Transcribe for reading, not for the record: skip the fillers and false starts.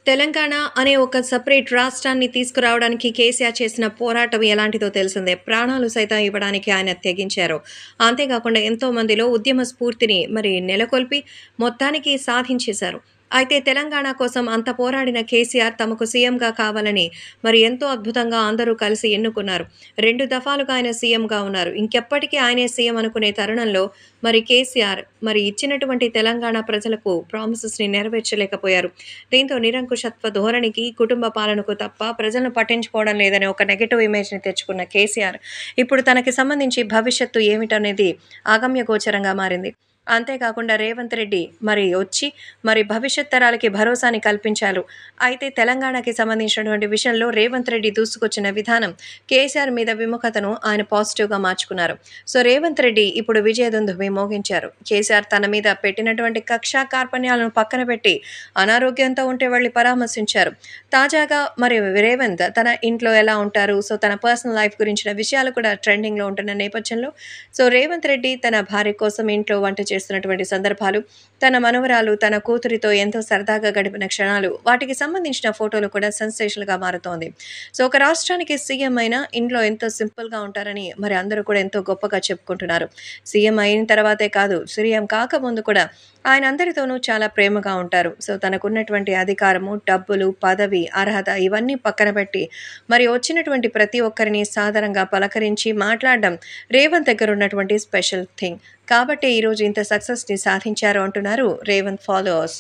తెలంగాణ అనే ఒక సెపరేట్ రాష్ట్రాన్ని తీసుకురావడానికి కేసీఆర్ చేసిన పోరాటం ఎలాంటిదో తెలిసిందే. ప్రాణాలు సైతం ఇవ్వడానికి ఆయన తెగించారు. అంతేకాకుండా ఎంతో మందిలో ఉద్యమ స్ఫూర్తిని నెలకొల్పి మొత్తానికి సాధించేశారు. అయితే తెలంగాణ కోసం అంత పోరాడిన కేసీఆర్ తమకు సీఎంగా కావాలని ఎంతో అద్భుతంగా అందరూ కలిసి ఎన్నుకున్నారు. 2 దఫాలుగా ఆయన సీఎంగా ఉన్నారు. ఇంకెప్పటికీ ఆయనే సీఎం అనుకునే తరుణంలో కేసీఆర్ ఇచ్చినటువంటి తెలంగాణ ప్రజలకు ప్రామిసెస్‌ని నెరవేర్చలేకపోయారు. దీంతో నిరంకుశత్వ ధోరణికి, కుటుంబ పాలనకు తప్ప ప్రజలను పట్టించుకోవడం లేదనే ఒక నెగెటివ్ ఇమేజ్‌ని తెచ్చుకున్న కేసీఆర్ ఇప్పుడు తనకి సంబంధించి భవిష్యత్తు ఏమిటనేది అగమ్యగోచరంగా మారింది. అంతేకాకుండా రేవంత్ రెడ్డి వచ్చి భవిష్యత్ తరాలకి భరోసాని కల్పించారు. అయితే తెలంగాణకి సంబంధించినటువంటి విషయంలో రేవంత్ రెడ్డి దూసుకొచ్చిన విధానం కేసీఆర్ మీద విముఖతను ఆయన పాజిటివ్‌గా మార్చుకున్నారు. సో, రేవంత్ రెడ్డి ఇప్పుడు విజయదుందుభి మోగించారు. కేసీఆర్ తన మీద పెట్టినటువంటి కక్ష, కార్పణ్యాలను పక్కన పెట్టి అనారోగ్యంతో ఉంటే వెళ్లి పరామర్శించారు. తాజాగా రేవంత్ తన ఇంట్లో ఎలా ఉంటారు, సో తన పర్సనల్ లైఫ్ గురించిన విషయాలు కూడా ట్రెండింగ్‌లో ఉంటున్న నేపథ్యంలో రేవంత్ రెడ్డి తన భార్య కోసం ఇంట్లో వంట చేస్తున్నటువంటి సందర్భాలు, తన మనవరాలు, తన కూతురితో ఎంతో సరదాగా గడిపిన క్షణాలు, వాటికి సంబంధించిన ఫోటోలు కూడా సెన్సేషనల్‌గా మారుతోంది. సో, ఒక రాష్ట్రానికి సీఎం అయినా ఇంట్లో ఎంతో సింపుల్‌గా ఉంటారని అందరూ కూడా ఎంతో గొప్పగా చెప్పుకుంటున్నారు. సీఎం అయిన తర్వాతే కాదు, సీఎం కాకముందు కూడా ఆయన అందరితోనూ చాలా ప్రేమగా ఉంటారు. సో, తనకున్నటువంటి అధికారము, డబ్బులు, పదవి, అర్హత ఇవన్నీ పక్కన పెట్టి వచ్చినటువంటి ప్రతి ఒక్కరిని సాదరంగా పలకరించి మాట్లాడడం రేవంత్ దగ్గర ఉన్నటువంటి స్పెషల్ థింగ్. కాబట్టే ఈరోజు ఇంత సక్సెస్‌ని సాధించారు అంటున్నారు రేవంత్ ఫాలోవర్స్.